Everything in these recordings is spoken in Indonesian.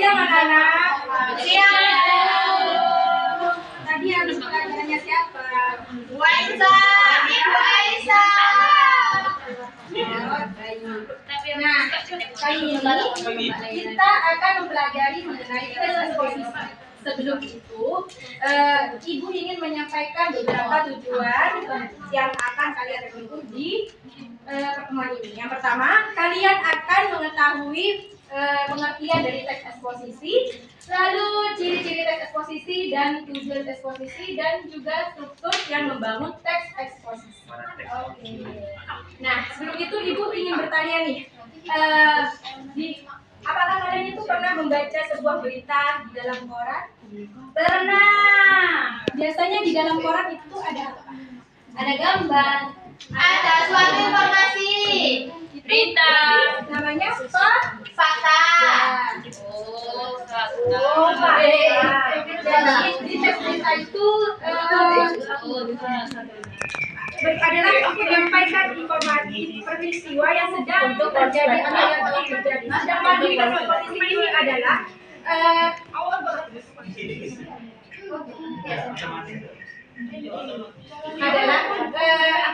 siang anak-anak. Siang. Tadi habis pelajarannya siapa? Bu Aisyah. Ibu Aisyah. Nah, kali ini kita akan mempelajari mengenai tes eksposisi. Sebelum itu, Ibu ingin menyampaikan beberapa tujuan yang akan kalian tempuh di pertemuan ini. Yang pertama, kalian akan mengetahui pengertian dari teks eksposisi, lalu ciri-ciri teks eksposisi dan tujuan teks eksposisi, dan juga struktur yang membangun teks eksposisi. Oke. Nah, sebelum itu Ibu ingin bertanya nih, apakah kalian itu pernah membaca sebuah berita di dalam koran? Pernah. Biasanya di dalam koran itu ada apa? Ada gambar. Ada suatu informasi. Berita. Namanya Fakta. Oh, baik. Jadi di teks berita itu adalah menyampaikan informasi peristiwa yang sedang terjadi atau yang telah terjadi. Sedangkan di teks eksposisi ini adalah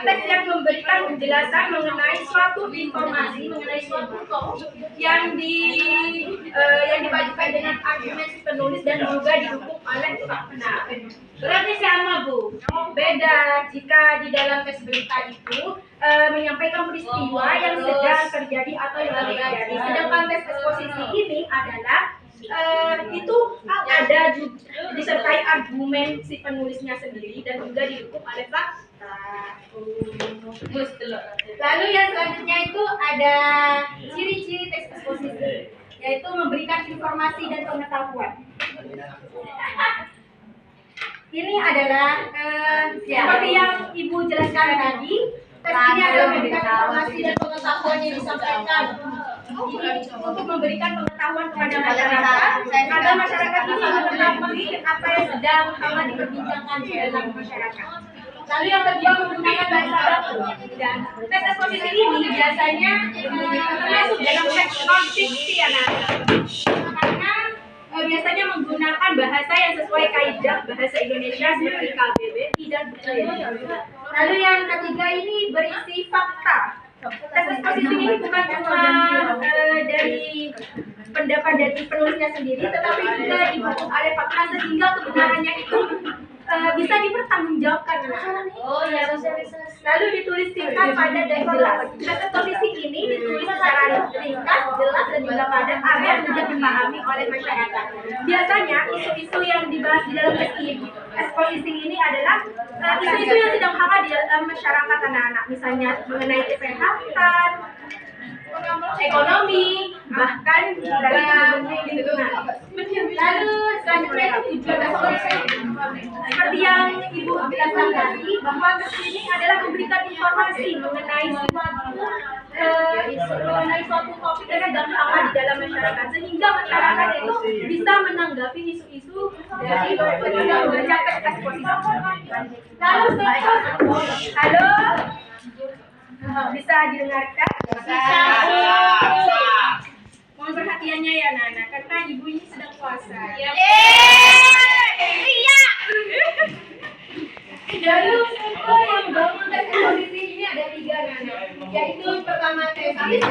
teks yang memberikan penjelasan mengenai suatu informasi, mengenai suatu topik yang dibagikan dengan argumen si penulis dan juga didukung oleh fakta. Berarti sama, Bu. Beda jika di dalam teks berita itu menyampaikan peristiwa yang sedang terjadi atau yang telah terjadi. Sedangkan teks eksposisi ini adalah itu ada disertai argumen si penulisnya sendiri dan juga didukung oleh fakta. Lalu yang selanjutnya itu ada ciri-ciri teks eksposisi, yaitu memberikan informasi dan pengetahuan. Ini adalah seperti yang Ibu jelaskan tadi, teks ini adalah memberikan informasi dan pengetahuan yang disampaikan. Ini untuk memberikan pengetahuan kepada masyarakat agar masyarakat ini mengetahui apa yang sedang hangat diperbincangkan di dalam masyarakat. Lalu yang kedua, menggunakan bahasa baku. Dan teks eksposisi ini biasanya termasuk dalam teks non-fiksi karena biasanya menggunakan bahasa yang sesuai kaidah bahasa Indonesia seperti KBBI dan budaya. Lalu yang ketiga ini berisi fakta. Teks eksposisi ini bukan cuma dari pendapat dari penulisnya sendiri, tetapi juga didukung oleh fakta sehingga kebenarannya itu bisa dipertanggungjawabkan. Oh ya, bisa. Lalu ditulis singkat, padat, dan jelas. Teks eksposisi ini ditulis secara ringkas, jelas, dan juga padat agar mudah dipahami oleh masyarakat. Biasanya isu-isu yang dibahas di dalam teks eksposisi ini adalah isu-isu yang sedang hangat di dalam masyarakat anak-anak, misalnya mengenai kesehatan, ekonomi, bahkan lingkungan. Lalu selanjutnya itu tujuan eksposisi. Seperti yang Ibu jelaskan tadi, bahwa teks ini adalah memberikan informasi mengenai suatu topik yang sedang hangat di dalam masyarakat, sehingga masyarakat itu bisa menanggapi isu-isu dari membaca teks eksposisi. Lalu halo, bisa didengarkan? Bisa. Mohon perhatiannya ya Nana, karena ibu ini sedang puasa. Iya. Lalu yang membangun teks eksposisi ini ada 3 Nana, yaitu pertama tesis,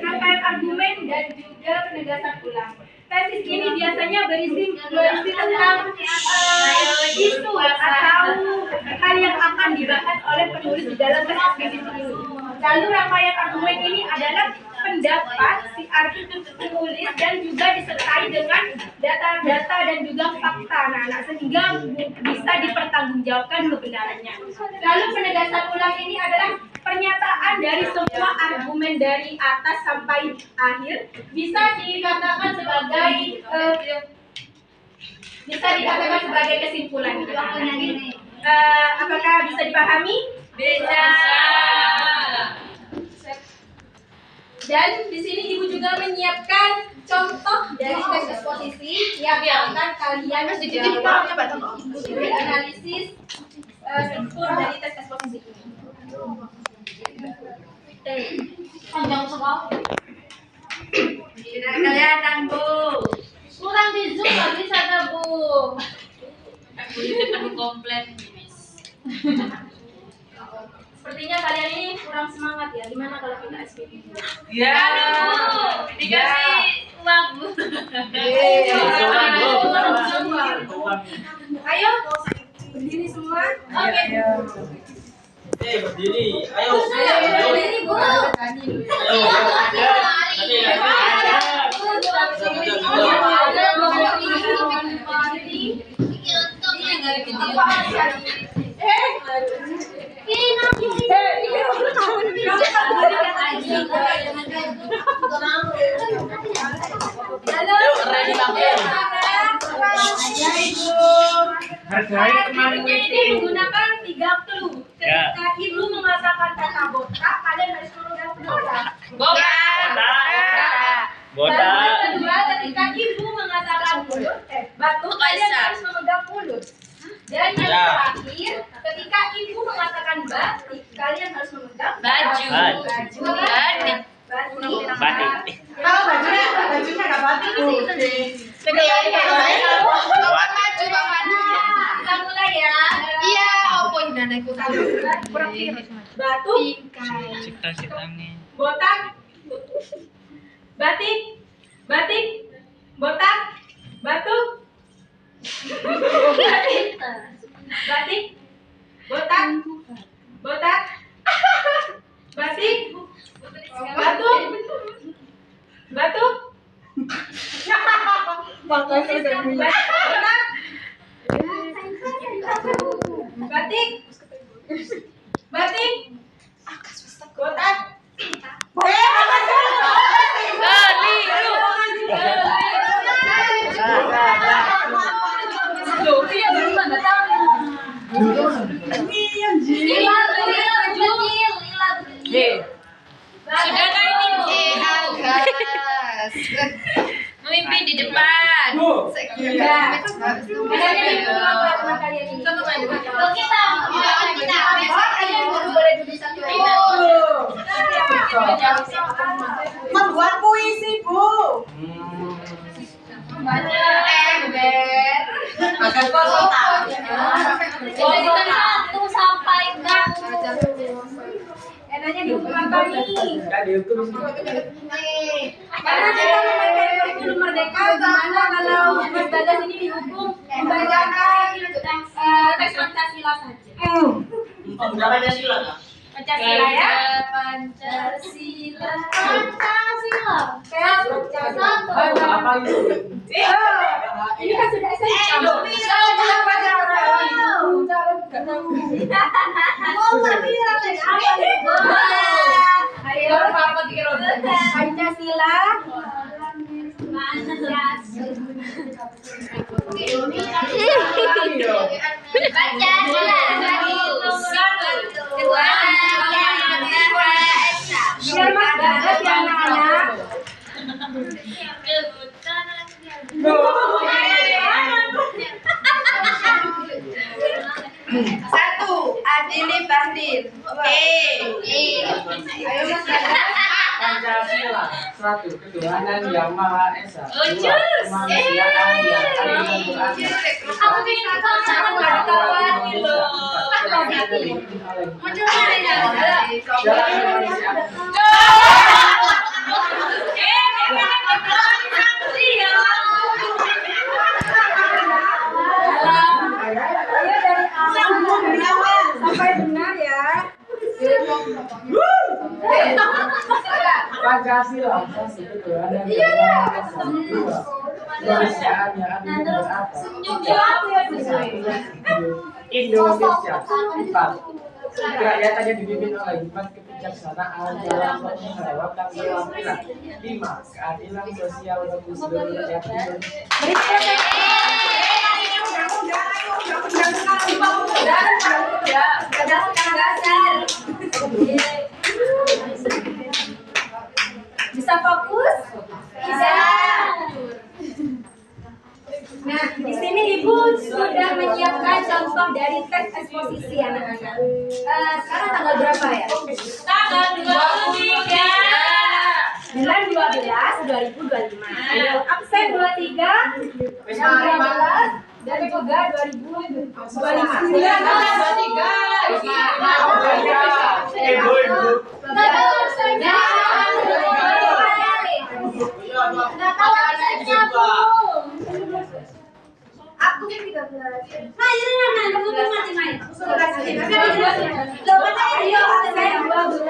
rangkaian argumen, dan juga penegasan ulang. Tesis ini biasanya berisi tentang isu atau hal yang akan dibahas oleh penulis di dalam teks eksposisi ini. Lalu rangkaian argumen ini adalah pendapat si penulis dan juga disertai dengan data-data dan juga fakta anak-anak sehingga bisa dipertanggungjawabkan kebenarannya. Lalu penegasan ulang ini adalah pernyataan dari semua argumen dari atas sampai akhir bisa dikatakan sebagai kesimpulan. Apakah bisa dipahami? Bisa. Dan di sini Ibu juga menyiapkan contoh dari teks eksposisi yang akan kalian jawab untuk analisis struktur dari teks eksposisi ini. Panjang sekali. Tidak kelihatan, Bu. Kulitnya penuh komplain. Sepertinya kalian ini kurang semangat ya. Gimana kalau kita SPP? Ya, dikasih uang Bu. Ayo, berdiri semua. Oke. Berdiri. Ayo. Berdiri, Bu. Ini menggunakan 3 clue. Ketika ibu mengatakan kata botak, kalian harus memegang botak. Baru kedua, ketika ibu mengatakan batu, kalian harus memegang mulut. Dan yang terakhir, ketika ibu mengatakan batik, kalian harus memegang Baju. Batik. Batik. Kalau bajunya nggak batik tuh. Kita mulai ya. Iya, opo ini aku tahu. Batu, Cita-citanya. botak, batik, batik, botak, batuk, batik, batik, botak, botak, batik, batuk, batuk, botak, batik, batik, botak. Sudah kah ini Bu? Memimpin di depan. Membuat puisi, Bu. Akan kosong tak? Enaknya dihukum apa nih? Enggak dihukum. Karena kita memakai kurikulum merdeka, gimana kalau Mas Bagas ini dihukum membacakan teks Pancasila saja? Berapa Pancasila? Pancasila ya? Pancasila. Apa itu? Ini kan sudah SMP. Ayo, Pancasila. Biar Mas Bagas ya anak-anak. Satu, Adili Bahdir. Ayo Mas Bagas. Pancasila. Satu, ketuhanan yang Maha Esa. Dua, Ucus. kemanusiaan yang adil dan beradil. Aku bisa sama nggak kawan gitu. Ayo dari awal sampai benar ya. Pancasila. Satu, ketuhanan yang Maha Esa. Dua, kemanusiaan yang adil dan beradil. Indonesia. Empat, kerakyatan dipimpin oleh hikmat kebijaksanaan dalam menjawab tanggung jawab pilar. 5, keadilan sosial bagi seluruh rakyat Indonesia. Bisa fokus? Bisa. Nah, di sini Ibu sudah menyiapkan contoh dari teks eksposisi anak-anak. Sekarang tanggal berapa ya? Tanggal 23. Bulan 12 2025. Ayo, absen 23, 14, dan juga 2025. Ibu. Aku kan 13. Main main. Ayo absen 12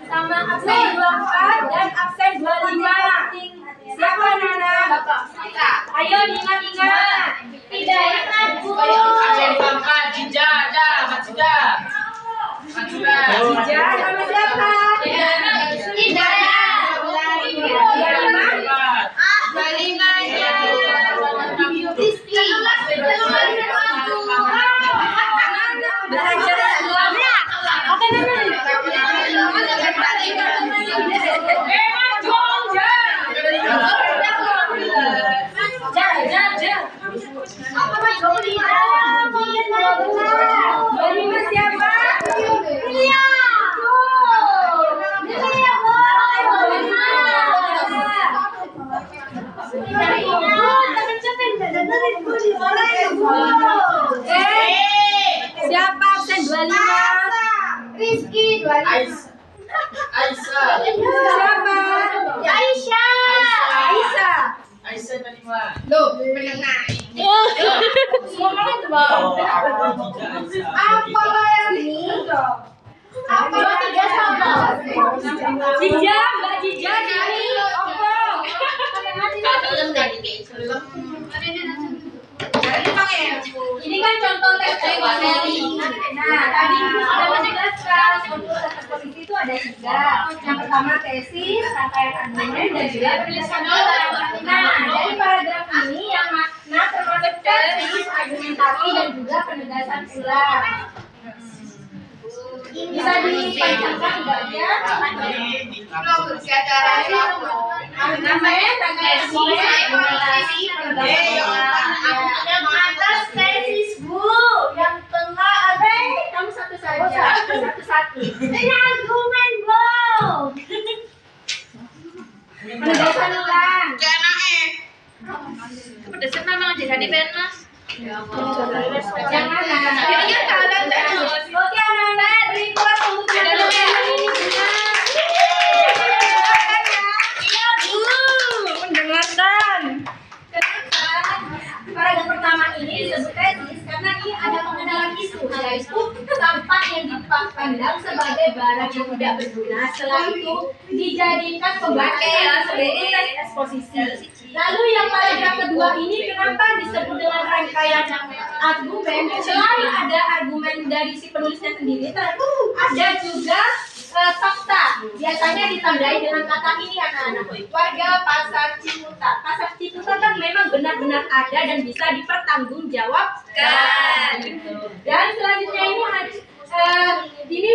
sama absen 24 dan absen 25. Siapa Nana? Ayo diingat-ingat. Tidak ingat Bu. Absen 4, Jija, Jija sama siapa? Siapa absen 25? Rizky 25. Aisyah. Siapa? Aisyah. Aisyah 25. Loh, menengah. Semuanya itu bang. Apa yang ini? Apa tiga sama? Jija, Mbak Jija dari Oppo. Ini kan contoh tes eksposisi. Nah, tadi Ibu sudah menjelaskan untuk tes eksposisi itu ada 3. Yang pertama tesis, rangkaian argumen, dan juga penulisan ulang. Nah, dari paragraf ini yang makna termasuk tesis, argumentasi, dan juga penegasan ulang. Bisa dipanjangkan enggak ya? Namanya tesis, argumentasi, penegasan ulang. Yang atas tesis Bu, yang tengah ada kamu satu saja, satu. Ini argumen Bu. Penegasan ulang. Pedesan memang jadi penas. Jangan ini kan kalian terus. Oke anak-anak, request untuk yang ini benar. Iya Bu, mendengarkan. Paragraf pertama ini disebut tesis karena ini ada pengenalan isu, yaitu sampah yang dipandang sebagai barang yang tidak berguna. Setelah itu dijadikan pembangkaian sebagai tes eksposisi. Lalu yang paragraf kedua ini kenapa disebut dengan rangkaian argumen? Selain ada argumen dari si penulisnya sendiri, ada juga fakta. Biasanya ditandai dengan kata ini anak-anak. Warga Pasar Ciputat. Pasar Ciputat kan memang benar-benar ada dan bisa dipertanggungjawabkan. Dan selanjutnya ini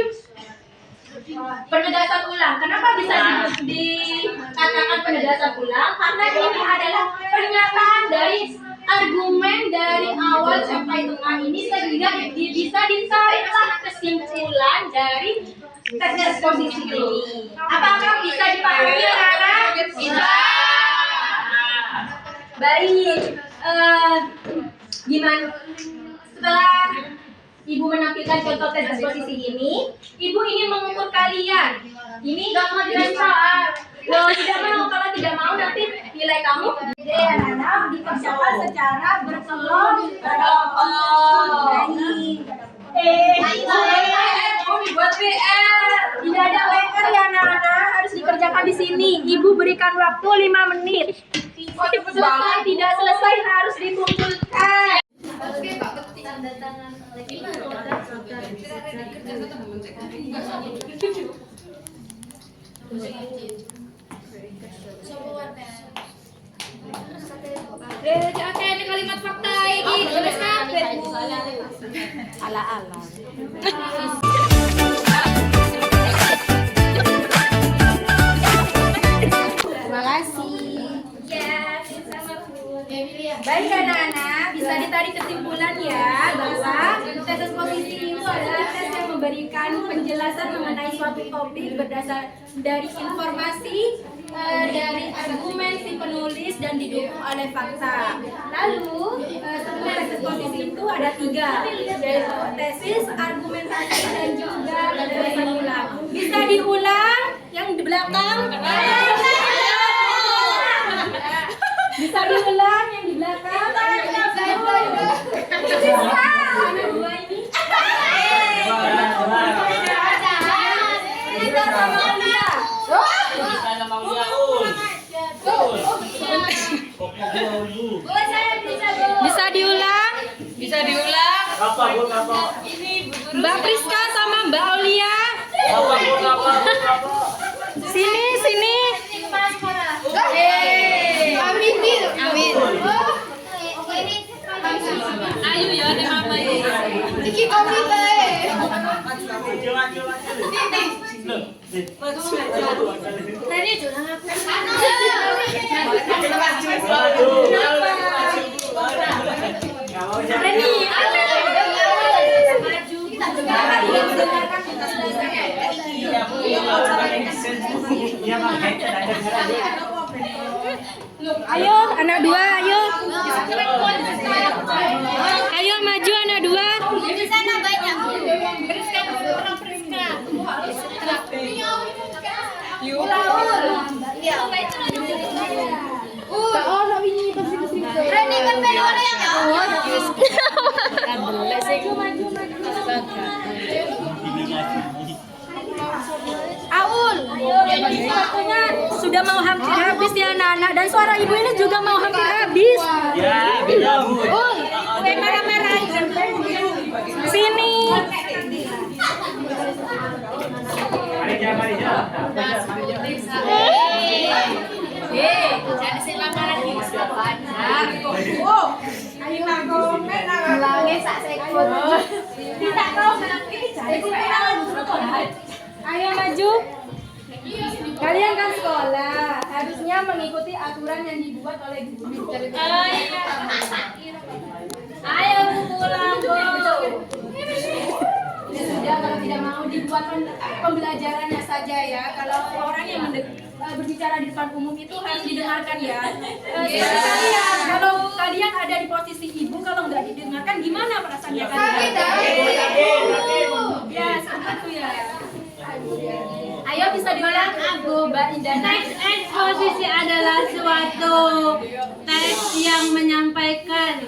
penegasan ulang. Kenapa bisa dikatakan penegasan ulang? Karena ini adalah pernyataan dari argumen dari awal sampai tengah ini sehingga bisa ditariklah kesimpulan dari tes eksposisi ini. Apakah bisa dipahami anak-anak? Bisa. Baik. Gimana? Setelah Ibu menampilkan contoh tes eksposisi ini, Ibu ingin mengukur kalian. Ini nggak mau soal. Loh, tidak mau. Kalau tidak mau nanti nilai kamu jadi anak-anak dikerjakan secara berkelompok. Buat PR. Tidak ada WR ya anak-anak, harus dikerjakan di sini. Ibu berikan waktu 5 menit. Selesai tidak selesai harus dikumpulkan. Oke, ini kalimat fakta ini tuliskan. Ala-ala. Terima kasih. Ya, sama Bu. Baik anak-anak, bisa ditarik kesimpulan ya bahwa tes eksposisi itu adalah tes yang memberikan memberikan penjelasan mengenai suatu topik berdasar dari informasi, dari argumen si penulis dan didukung oleh fakta. Lalu struktur tesis posisi itu ada 3, yaitu tesis, argumentasi, dan juga penjelasan ulang. Bisa diulang yang di belakang? Bisa diulang yang di belakang? Bisa. Mana 2 ini? Bisa diulang? Bisa diulang. Apa bu? Apa? Mbak Priska sama Mbak Aulia. Apa bu? Apa? Sini. Amin. Ayo ya nih mama ini. Iki komite. Tadi jualan apa? Reni, ayo anak 2, ayo. Ayo maju anak 2. Di sana banyak. Reni kan beli orang yang Aul, waktunya sudah mau hampir habis ya anak-anak, dan suara ibu ini juga mau hampir habis. Ya, beda bu. Kue merah-merah. Sini. Mari jam. Jadi si lamaran ini Ayo komen Ayo maju. Kalian kan sekolah, harusnya mengikuti aturan yang dibuat oleh guru. Ayo pulang, Bu. Ya sudah, kalau tidak mau dibuat pembelajarannya saja ya. Kalau orang yang berbicara di depan umum itu harus didengarkan ya. Kalian, kalau kalian ada di posisi ibu, kalau nggak didengarkan gimana perasaannya kalian? Ya, seperti itu ya. Ayo bisa diulang, Abu, Mbak Indana. Teks eksposisi adalah suatu teks yang menyampaikan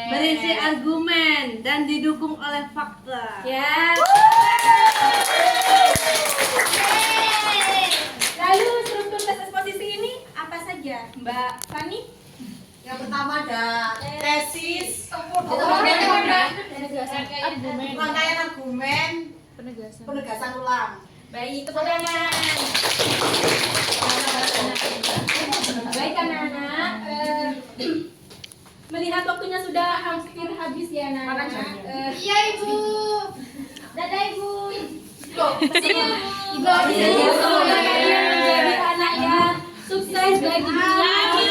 berisi argumen dan didukung oleh fakta. Ya. Lalu struktur tes eksposisi ini apa saja, Mbak Fani? Yang pertama ada tesis, rangkaian argumen, penegasan ulang. Baik, tepuk tangan. Baik anak-anak, melihat waktunya sudah hampir habis ya anak-anak. Iya Ibu. Dadah Ibu. Sini Ibu. Semoga kalian menjadi anak yang sukses baik di dunia